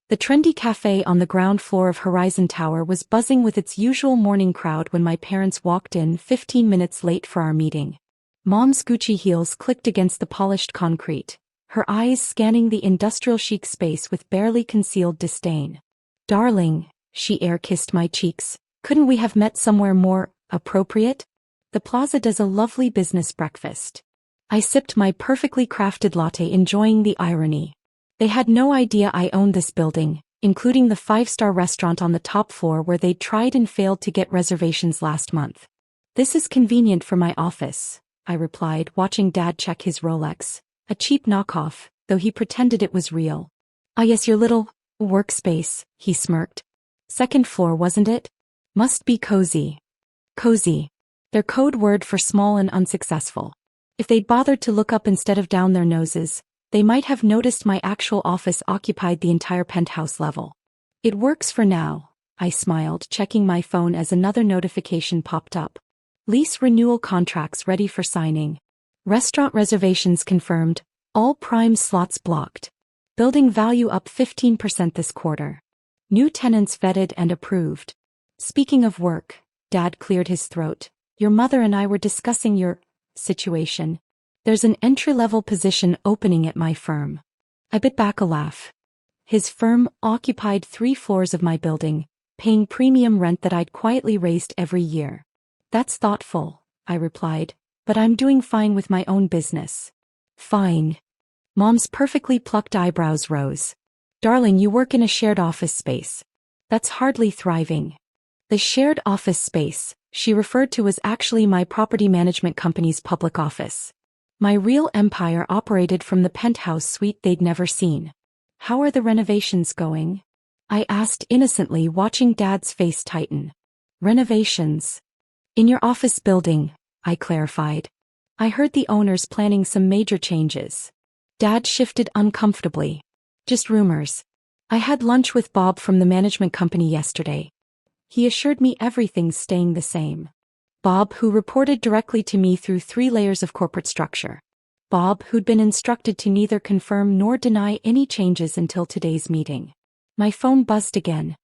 The trendy café on the ground floor of Horizon Tower was buzzing with its usual morning crowd when my parents walked in 15 minutes late for our meeting. Mom's Gucci heels clicked against the polished concrete, her eyes scanning the industrial-chic space with barely concealed disdain. "Darling," she air-kissed my cheeks, "couldn't we have met somewhere more appropriate? The Plaza does a lovely business breakfast." I sipped my perfectly crafted latte, enjoying the irony. They had no idea I owned this building, including the five-star restaurant on the top floor where they'd tried and failed to get reservations last month. "This is convenient for my office," I replied, watching Dad check his Rolex, a cheap knockoff, though he pretended it was real. "Ah yes, your little workspace," he smirked. "Second floor, wasn't it? Must be cozy." Cozy. Their code word for small and unsuccessful. If they'd bothered to look up instead of down their noses, they might have noticed my actual office occupied the entire penthouse level. "It works for now," I smiled, checking my phone as another notification popped up. "Lease renewal contracts ready for signing. Restaurant reservations confirmed, all prime slots blocked. Building value up 15% this quarter. New tenants vetted and approved." "Speaking of work," Dad cleared his throat, "your mother and I were discussing your situation. There's an entry-level position opening at my firm." I bit back a laugh. His firm occupied 3 floors of my building, paying premium rent that I'd quietly raised every year. "That's thoughtful," I replied, "but I'm doing fine with my own business." "Fine." Mom's perfectly plucked eyebrows rose. "Darling, you work in a shared office space. That's hardly thriving." The shared office space she referred to was actually my property management company's public office. My real empire operated from the penthouse suite they'd never seen. "How are the renovations going?" I asked innocently, watching Dad's face tighten. "Renovations?" "In your office building," I clarified. "I heard the owner's planning some major changes." Dad shifted uncomfortably. "Just rumors. I had lunch with Bob from the management company yesterday. He assured me everything's staying the same." Bob, who reported directly to me through 3 layers of corporate structure. Bob, who'd been instructed to neither confirm nor deny any changes until today's meeting. My phone buzzed again.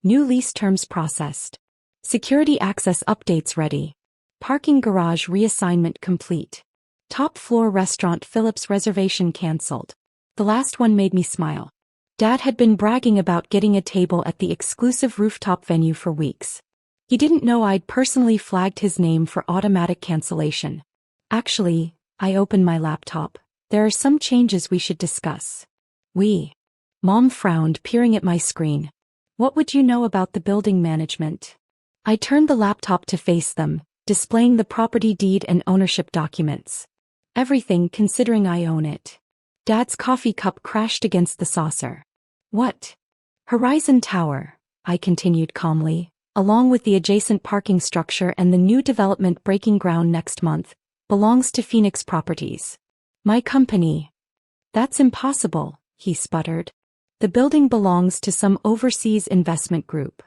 New lease terms processed. Security access updates ready. Parking garage reassignment complete. Top floor restaurant Phillips reservation cancelled. The last one made me smile. Dad had been bragging about getting a table at the exclusive rooftop venue for weeks. He didn't know I'd personally flagged his name for automatic cancellation. "Actually," I opened my laptop, "there are some changes we should discuss." Mom frowned, peering at my screen. "What would you know about the building management?" I turned the laptop to face them, displaying the property deed and ownership documents. "Everything, considering I own it." Dad's coffee cup crashed against the saucer. "What?" "Horizon Tower," I continued calmly, "along with the adjacent parking structure and the new development breaking ground next month, belongs to Phoenix Properties. My company." "That's impossible," he sputtered. "The building belongs to some overseas investment group."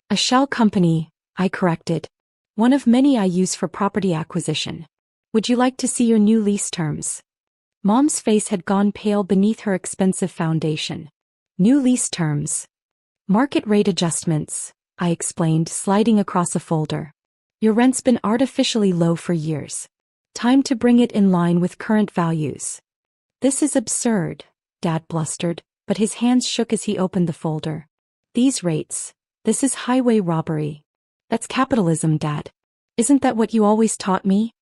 "A shell company," I corrected. "One of many I use for property acquisition. Would you like to see your new lease terms?" Mom's face had gone pale beneath her expensive foundation. "New lease terms. Market rate adjustments," I explained, sliding across a folder. "Your rent's been artificially low for years. Time to bring it in line with current values." "This is absurd," Dad blustered, but his hands shook as he opened the folder. "These rates. This is highway robbery." "That's capitalism, Dad. Isn't that what you always taught me?"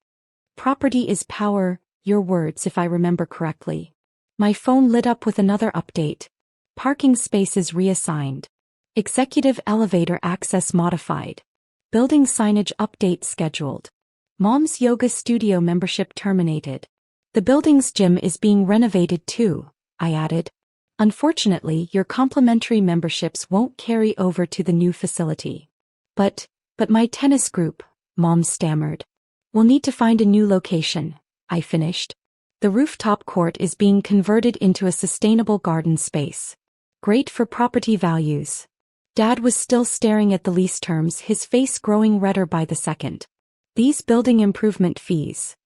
"Property is power, your words if I remember correctly." My phone lit up with another update. Parking spaces reassigned. Executive elevator access modified. Building signage update scheduled. Mom's yoga studio membership terminated. The building's gym is being renovated too, I added. Unfortunately, your complimentary memberships won't carry over to the new facility. But my tennis group, Mom stammered. We'll need to find a new location, I finished. The rooftop court is being converted into a sustainable garden space. Great for property values. Dad was still staring at the lease terms, his face growing redder by the second. These building improvement fees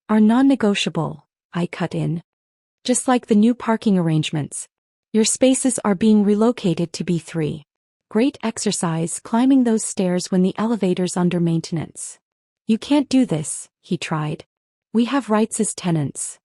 are non-negotiable, I cut in. Just like the new parking arrangements. Your spaces are being relocated to B3. Great exercise climbing those stairs when the elevator's under maintenance. You can't do this, he tried. We have rights as tenants.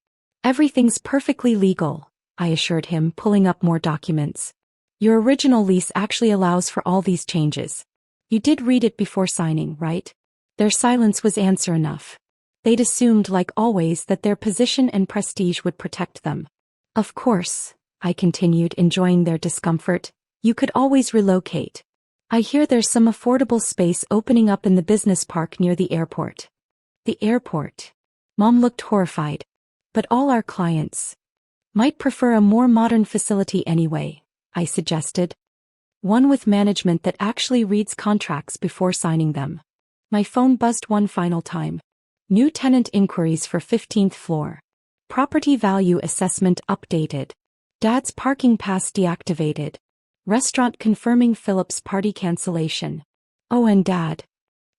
Everything's perfectly legal, I assured him, pulling up more documents. Your original lease actually allows for all these changes. You did read it before signing, right? Their silence was answer enough. They'd assumed, like always, that their position and prestige would protect them. Of course, I continued, enjoying their discomfort. You could always relocate. I hear there's some affordable space opening up in the business park near the airport. The airport. Mom looked horrified. But all our clients might prefer a more modern facility anyway, I suggested. One with management that actually reads contracts before signing them. My phone buzzed one final time. New tenant inquiries for 15th floor. Property value assessment updated. Dad's parking pass deactivated. Restaurant confirming Philip's party cancellation. Oh, and Dad.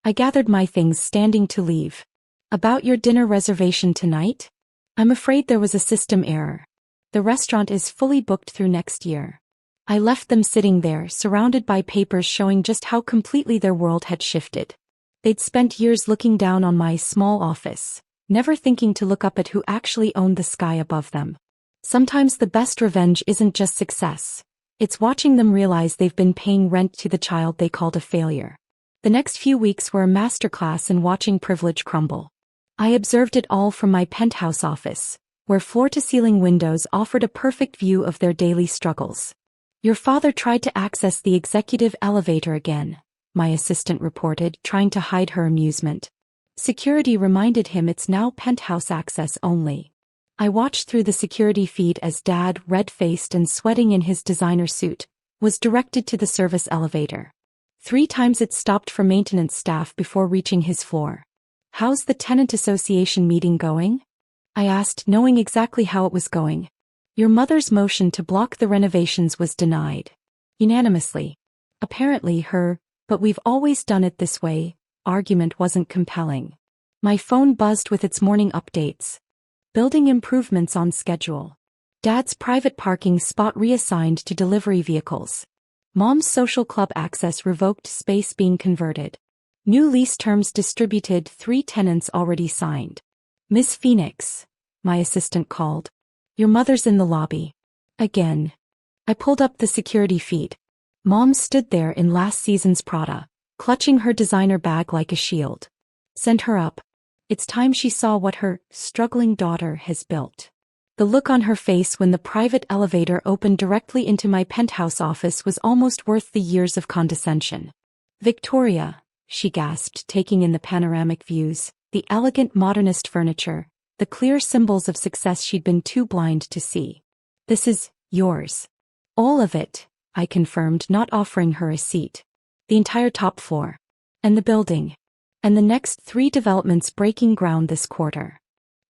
I gathered my things, standing to leave. About your dinner reservation tonight? I'm afraid there was a system error. The restaurant is fully booked through next year. I left them sitting there, surrounded by papers showing just how completely their world had shifted. They'd spent years looking down on my small office, never thinking to look up at who actually owned the sky above them. Sometimes the best revenge isn't just success. It's watching them realize they've been paying rent to the child they called a failure. The next few weeks were a masterclass in watching privilege crumble. I observed it all from my penthouse office, where floor-to-ceiling windows offered a perfect view of their daily struggles. Your father tried to access the executive elevator again, my assistant reported, trying to hide her amusement. Security reminded him it's now penthouse access only. I watched through the security feed as Dad, red-faced and sweating in his designer suit, was directed to the service elevator. 3 times it stopped for maintenance staff before reaching his floor. How's the tenant association meeting going? I asked, knowing exactly how it was going. Your mother's motion to block the renovations was denied. Unanimously. Apparently her, but we've always done it this way, argument wasn't compelling. My phone buzzed with its morning updates. Building improvements on schedule. Dad's private parking spot reassigned to delivery vehicles. Mom's social club access revoked, space being converted. New lease terms distributed, 3 tenants already signed. Miss Phoenix, my assistant called. Your mother's in the lobby. Again. I pulled up the security feed. Mom stood there in last season's Prada, clutching her designer bag like a shield. Send her up. It's time she saw what her struggling daughter has built. The look on her face when the private elevator opened directly into my penthouse office was almost worth the years of condescension. Victoria, she gasped, taking in the panoramic views, the elegant modernist furniture, the clear symbols of success she'd been too blind to see. This is yours. All of it, I confirmed, not offering her a seat. The entire top floor. And the building. And the next 3 developments breaking ground this quarter.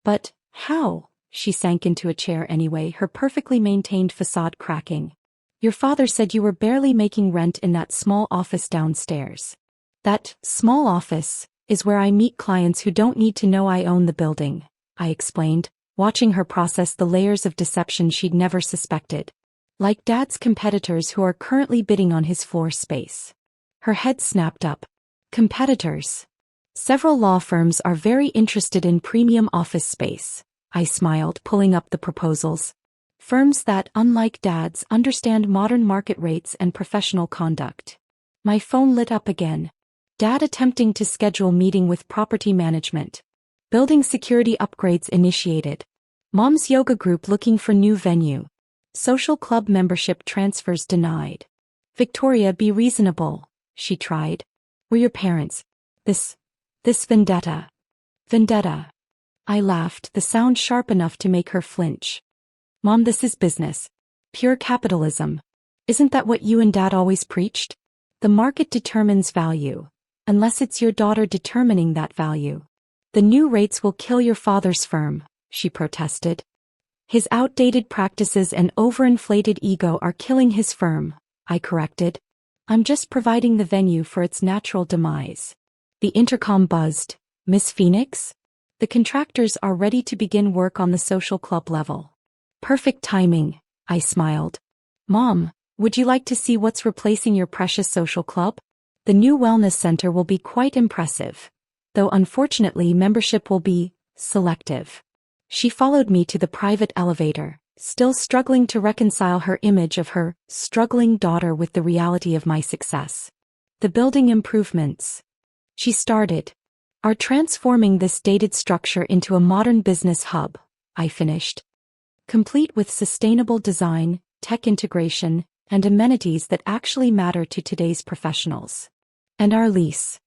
But how? She sank into a chair anyway, her perfectly maintained facade cracking. Your father said you were barely making rent in that small office downstairs. That small office is where I meet clients who don't need to know I own the building, I explained, watching her process the layers of deception she'd never suspected. Like Dad's competitors who are currently bidding on his floor space. Her head snapped up. Competitors. Several law firms are very interested in premium office space, I smiled, pulling up the proposals. Firms that, unlike Dad's, understand modern market rates and professional conduct. My phone lit up again. Dad attempting to schedule meeting with property management. Building security upgrades initiated. Mom's yoga group looking for new venue. Social club membership transfers denied. Victoria, be reasonable, she tried. We're your parents. This vendetta. Vendetta. I laughed, the sound sharp enough to make her flinch. Mom, this is business. Pure capitalism. Isn't that what you and Dad always preached? The market determines value. Unless it's your daughter determining that value. The new rates will kill your father's firm, she protested. His outdated practices and overinflated ego are killing his firm, I corrected. I'm just providing the venue for its natural demise. The intercom buzzed. Miss Phoenix? The contractors are ready to begin work on the social club level. Perfect timing, I smiled. Mom, would you like to see what's replacing your precious social club? The new wellness center will be quite impressive, though unfortunately membership will be selective. She followed me to the private elevator, still struggling to reconcile her image of her struggling daughter with the reality of my success. The building improvements she started are transforming this dated structure into a modern business hub, I finished. Complete with sustainable design, tech integration, and amenities that actually matter to today's professionals. And our lease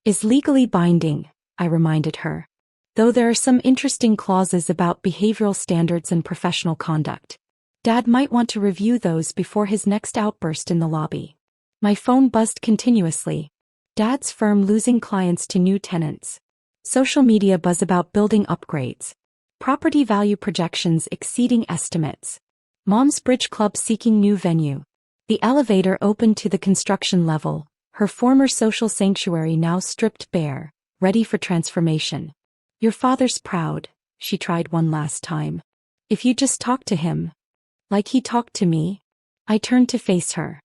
is legally binding, I reminded her. Though there are some interesting clauses about behavioral standards and professional conduct. Dad might want to review those before his next outburst in the lobby. My phone buzzed continuously. Dad's firm losing clients to new tenants. Social media buzz about building upgrades. Property value projections exceeding estimates. Mom's bridge club seeking new venue. The elevator opened to the construction level, her former social sanctuary now stripped bare, ready for transformation. Your father's proud, she tried one last time. If you just talk to him. Like he talked to me. I turned to face her.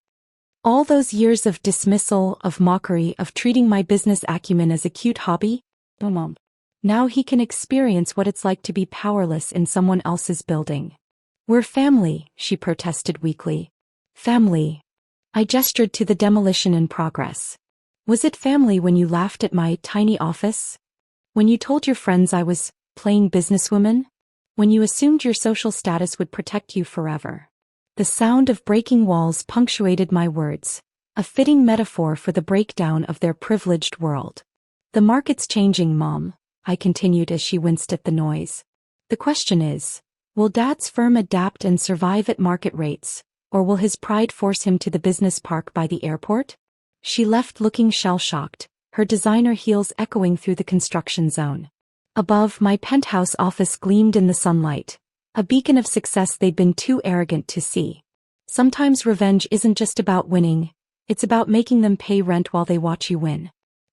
All those years of dismissal, of mockery, of treating my business acumen as a cute hobby? Oh, Mom. Now he can experience what it's like to be powerless in someone else's building. We're family, she protested weakly. Family. I gestured to the demolition in progress. Was it family when you laughed at my tiny office? When you told your friends I was playing businesswoman? When you assumed your social status would protect you forever? The sound of breaking walls punctuated my words, a fitting metaphor for the breakdown of their privileged world. The market's changing, Mom, I continued as she winced at the noise. The question is, will Dad's firm adapt and survive at market rates, or will his pride force him to the business park by the airport? She left looking shell-shocked, her designer heels echoing through the construction zone. Above, my penthouse office gleamed in the sunlight, a beacon of success they'd been too arrogant to see. Sometimes revenge isn't just about winning, it's about making them pay rent while they watch you win.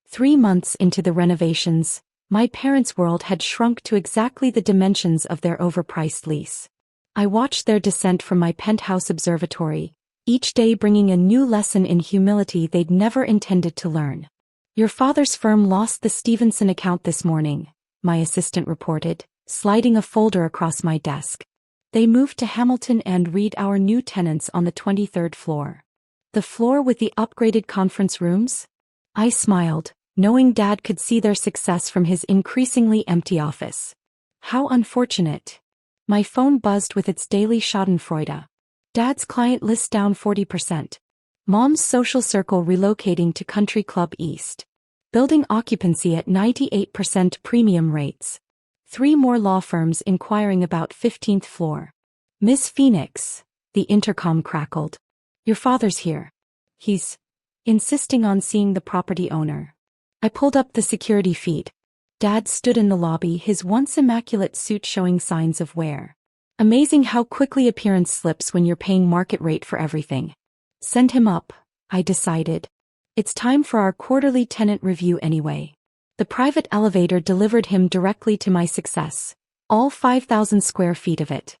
3 months into the renovations, my parents' world had shrunk to exactly the dimensions of their overpriced lease. I watched their descent from my penthouse observatory, each day bringing a new lesson in humility they'd never intended to learn. Your father's firm lost the Stevenson account this morning, my assistant reported, sliding a folder across my desk. They moved to Hamilton and Reed, our new tenants on the 23rd floor. The floor with the upgraded conference rooms? I smiled, knowing Dad could see their success from his increasingly empty office. How unfortunate. My phone buzzed with its daily schadenfreude. Dad's client list down 40%. Mom's social circle relocating to Country Club East. Building occupancy at 98% premium rates. 3 more law firms inquiring about 15th floor. Miss Phoenix, the intercom crackled. Your father's here. He's insisting on seeing the property owner. I pulled up the security feed. Dad stood in the lobby, his once immaculate suit showing signs of wear. Amazing how quickly appearance slips when you're paying market rate for everything. Send him up, I decided. It's time for our quarterly tenant review anyway. The private elevator delivered him directly to my success, all 5,000 square feet of it.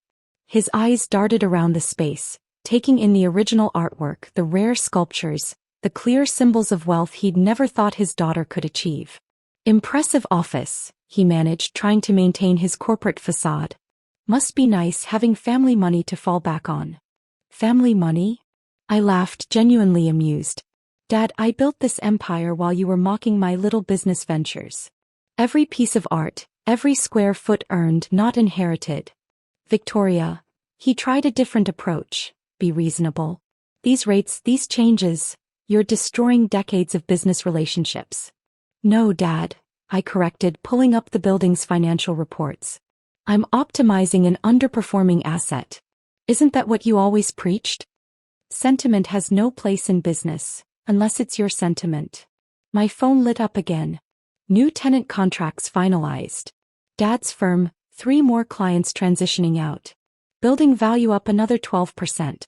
His eyes darted around the space, taking in the original artwork, the rare sculptures, the clear symbols of wealth he'd never thought his daughter could achieve. Impressive office, he managed, trying to maintain his corporate facade. Must be nice having family money to fall back on. Family money? I laughed, genuinely amused. Dad, I built this empire while you were mocking my little business ventures. Every piece of art, every square foot earned, not inherited. Victoria, he tried a different approach. Be reasonable. These rates, these changes, you're destroying decades of business relationships. No, Dad, I corrected, pulling up the building's financial reports. I'm optimizing an underperforming asset. Isn't that what you always preached? Sentiment has no place in business, unless it's your sentiment. My phone lit up again. New tenant contracts finalized. Dad's firm, 3 more clients transitioning out. Building value up another 12%.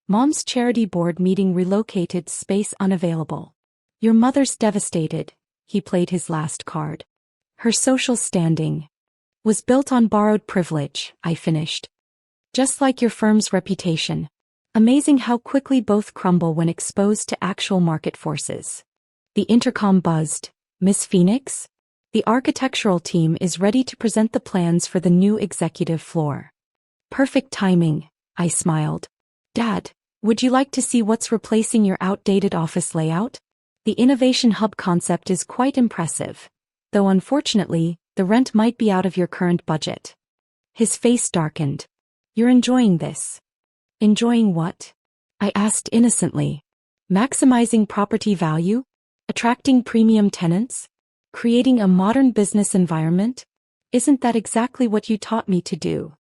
Mom's charity board meeting relocated, space unavailable. Your mother's devastated, he played his last card. Her social standing was built on borrowed privilege, I finished. Just like your firm's reputation. Amazing how quickly both crumble when exposed to actual market forces. The intercom buzzed. Miss Phoenix? The architectural team is ready to present the plans for the new executive floor. Perfect timing, I smiled. Dad, would you like to see what's replacing your outdated office layout? The Innovation Hub concept is quite impressive, though unfortunately, the rent might be out of your current budget. His face darkened. You're enjoying this. Enjoying what? I asked innocently. Maximizing property value? Attracting premium tenants? Creating a modern business environment? Isn't that exactly what you taught me to do?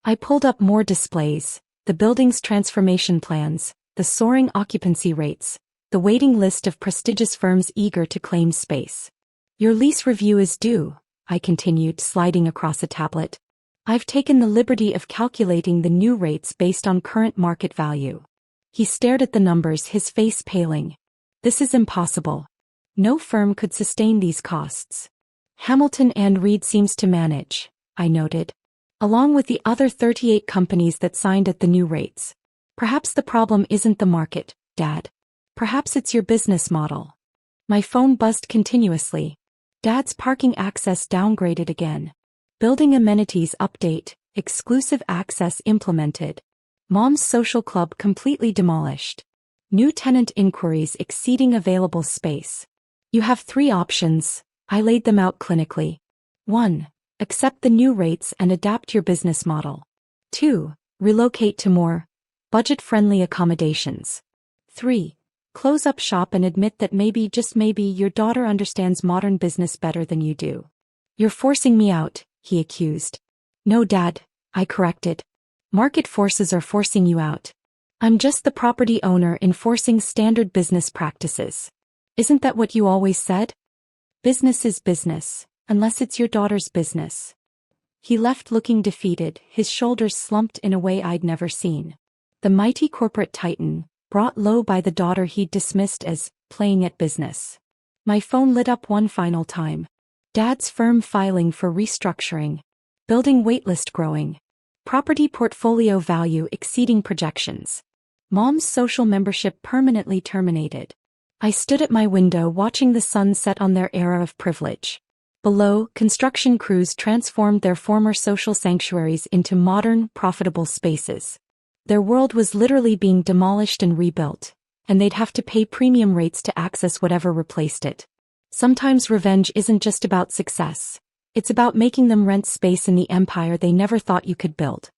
I pulled up more displays, the building's transformation plans, the soaring occupancy rates, the waiting list of prestigious firms eager to claim space. Your lease review is due, I continued, sliding across a tablet. I've taken the liberty of calculating the new rates based on current market value. He stared at the numbers, his face paling. This is impossible. No firm could sustain these costs. Hamilton and Reed seems to manage, I noted. Along with the other 38 companies that signed at the new rates. Perhaps the problem isn't the market, Dad. Perhaps it's your business model. My phone buzzed continuously. Dad's parking access downgraded again. Building amenities update, exclusive access implemented. Mom's social club completely demolished. New tenant inquiries exceeding available space. You have 3 options, I laid them out clinically. 1. Accept the new rates and adapt your business model. 2. Relocate to more budget-friendly accommodations. 3. Close up shop and admit that maybe, just maybe, your daughter understands modern business better than you do. You're forcing me out, he accused. No, Dad, I corrected. Market forces are forcing you out. I'm just the property owner enforcing standard business practices. Isn't that what you always said? Business is business, unless it's your daughter's business. He left looking defeated, his shoulders slumped in a way I'd never seen. The mighty corporate titan, brought low by the daughter he'd dismissed as playing at business. My phone lit up one final time. Dad's firm filing for restructuring. Building waitlist growing. Property portfolio value exceeding projections. Mom's social membership permanently terminated. I stood at my window watching the sun set on their era of privilege. Below, construction crews transformed their former social sanctuaries into modern, profitable spaces. Their world was literally being demolished and rebuilt, and they'd have to pay premium rates to access whatever replaced it. Sometimes revenge isn't just about success. It's about making them rent space in the empire they never thought you could build.